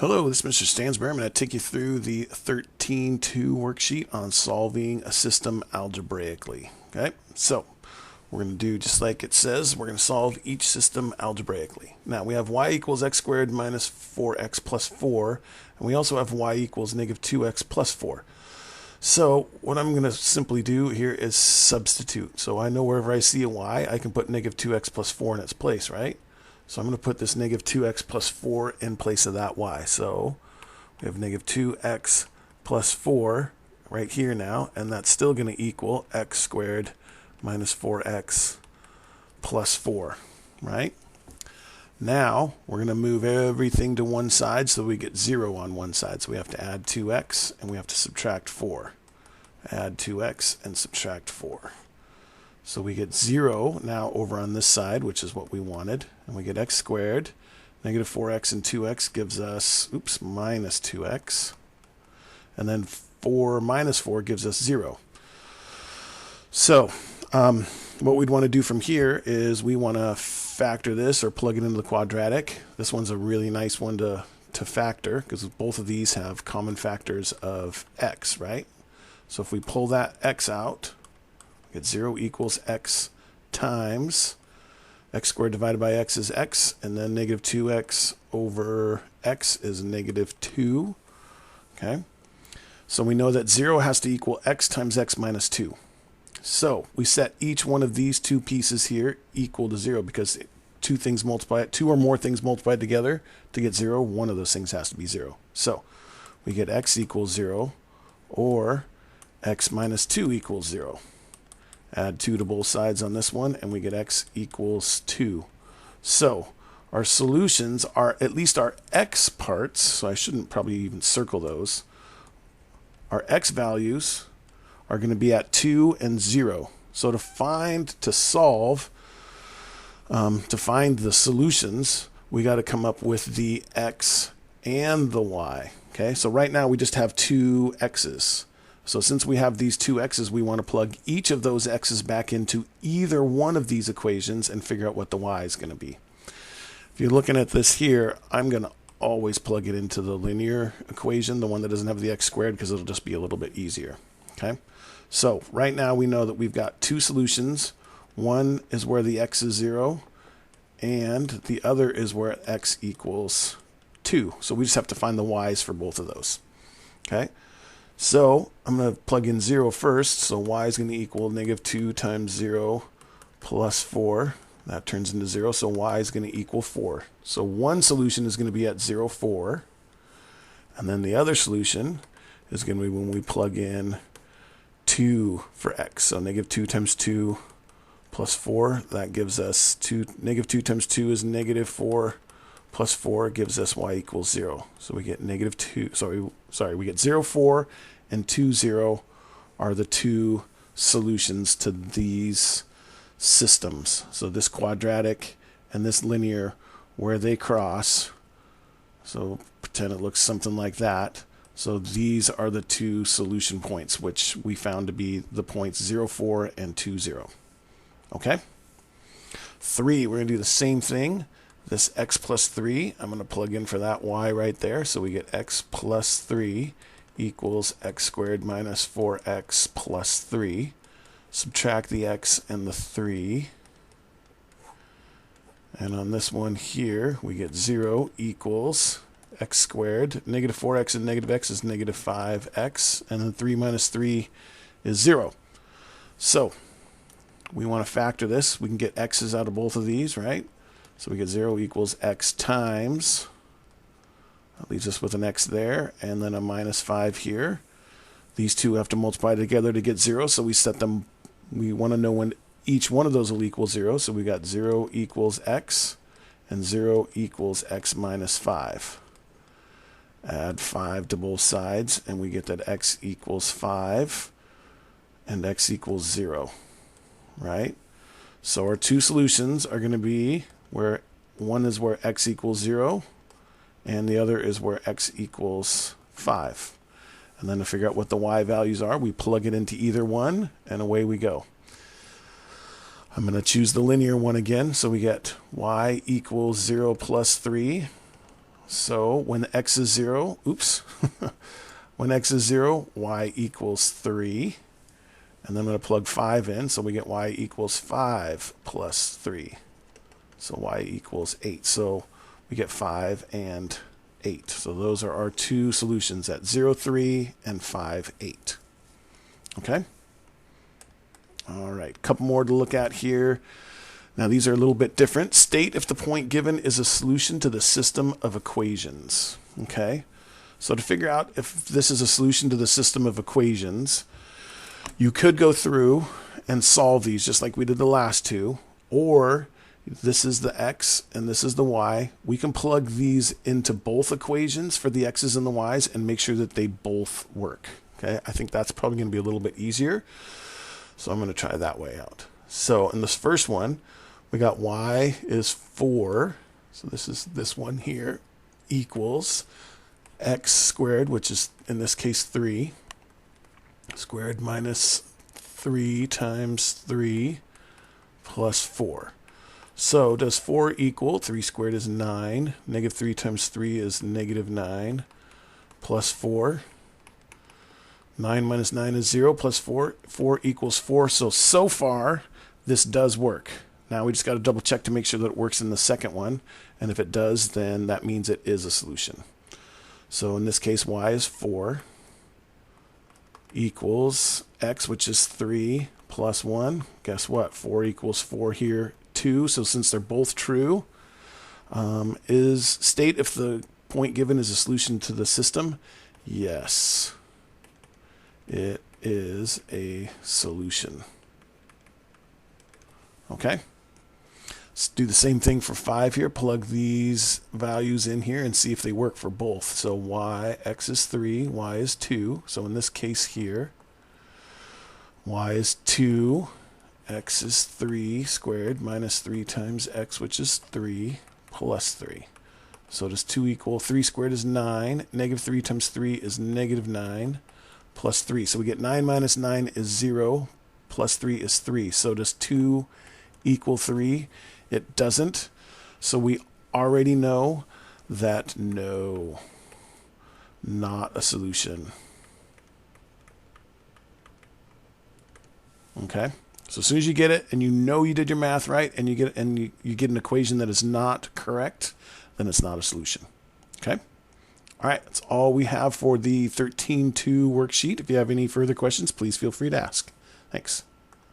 Hello, this is Mr. Stansbury. I'm going to take you through the 13.2 worksheet on solving a system algebraically. Okay, so we're going to do just like it says. We're going to solve each system algebraically. Now we have y equals x squared minus 4x plus 4, and we also have y equals negative 2x plus 4. So what I'm going to simply do here is substitute. So I know wherever I see a y, I can put negative 2x plus 4 in its place, right? So I'm going to put this negative 2x plus 4 in place of that y. So we have negative 2x plus 4 right here now, and that's still going to equal x squared minus 4x plus 4, right? Now we're going to move everything to one side so we get 0 on one side. So we have to add 2x and we have to subtract 4. Add 2x and subtract 4. So we get 0 now over on this side, which is what we wanted. And we get x squared. Negative 4x and 2x gives us, minus 2x. And then 4 minus 4 gives us 0. So what we'd want to do from here is we want to factor this or plug it into the quadratic. This one's a really nice one to factor because both of these have common factors of x, right? So if we pull that x out, get 0 equals x times x squared divided by x is x, and then negative 2x over x is negative 2. Okay, so we know that 0 has to equal x times x minus 2. So we set each one of these two pieces here equal to 0 because two or more things multiplied together to get 0, one of those things has to be 0. So we get x equals 0 or x minus 2 equals 0. Add 2 to both sides on this one, and we get x equals 2. So our solutions are, at least our x parts, so I shouldn't probably even circle those, our x values are going to be at 2 and 0. So to find the solutions, we got to come up with the x and the y. Okay, so right now we just have two x's. So since we have these two x's, we want to plug each of those x's back into either one of these equations and figure out what the y is going to be. If you're looking at this here, I'm going to always plug it into the linear equation, the one that doesn't have the x squared, because it'll just be a little bit easier. Okay, so right now we know that we've got two solutions. One is where the x is 0, and the other is where x equals 2. So we just have to find the y's for both of those. Okay. So I'm going to plug in 0 first. So y is going to equal negative 2 times 0 plus 4. That turns into 0. So y is going to equal 4. So one solution is going to be at 0, 4. And then the other solution is going to be when we plug in 2 for x. So negative 2 times 2 plus 4. That gives us negative 2 times 2 is negative 4. Plus 4 gives us y equals 0. So we get negative 2, we get 0, 4 and 2, 0 are the two solutions to these systems. So this quadratic and this linear, where they cross, so pretend it looks something like that. So these are the two solution points, which we found to be the points 0, 4 and 2, 0. Okay? 3, we're going to do the same thing. This x plus 3, I'm going to plug in for that y right there. So we get x plus 3 equals x squared minus 4x plus 3. Subtract the x and the 3. And on this one here, we get 0 equals x squared. Negative 4x and negative x is negative 5x. And then 3 minus 3 is 0. So we want to factor this. We can get x's out of both of these, right? So we get 0 equals x times, that leaves us with an x there, and then a minus 5 here. These two have to multiply together to get 0, so we set them, we want to know when each one of those will equal 0, so we got 0 equals x, and 0 equals x minus 5. Add 5 to both sides, and we get that x equals 5, and x equals 0, right? So our two solutions are going to be where one is where x equals 0 and the other is where x equals 5. And then to figure out what the y values are, we plug it into either one and away we go. I'm going to choose the linear one again. So we get y equals 0 plus 3 So when x is 0, oops, when x is 0, y equals 3. And then I'm going to plug 5 in, so we get y equals 5 plus 3. So y equals 8. So we get 5 and 8. So those are our two solutions at 0, 3 and 5, 8. Okay? All right, a couple more to look at here. Now these are a little bit different. State if the point given is a solution to the system of equations. Okay? So to figure out if this is a solution to the system of equations, you could go through and solve these just like we did the last two, or this is the x and this is the y. We can plug these into both equations for the x's and the y's and make sure that they both work. Okay, I think that's probably going to be a little bit easier. So I'm going to try that way out. So in this first one, we got y is 4. So this is this one here equals x squared, which is in this case 3, squared minus 3 times 3 plus 4. So does 4 equal, 3 squared is 9, negative 3 times 3 is negative 9, plus 4. 9 minus 9 is 0, plus 4. 4 equals 4. So far, this does work. Now we just got to double check to make sure that it works in the second one. And if it does, then that means it is a solution. So in this case, y is 4 equals x, which is 3, plus 1. Guess what? 4 equals 4 here, 2. So since they're both true, state if the point given is a solution to the system. Yes, it is a solution. Okay. Let's do the same thing for 5 here. Plug these values in here and see if they work for both. So x is 3, y is 2. So in this case here, y is 2, x is 3 squared minus 3 times x, which is 3, plus 3. So does 2 equal 3 squared is 9. Negative 3 times 3 is negative 9, plus 3. So we get 9 minus 9 is 0, plus 3 is 3. So does 2 equal 3? It doesn't. So we already know that no, not a solution. Okay? So as soon as you get it and you know you did your math right and you get an equation that is not correct, then it's not a solution. Okay? All right, that's all we have for the 13.2 worksheet. If you have any further questions, please feel free to ask. Thanks.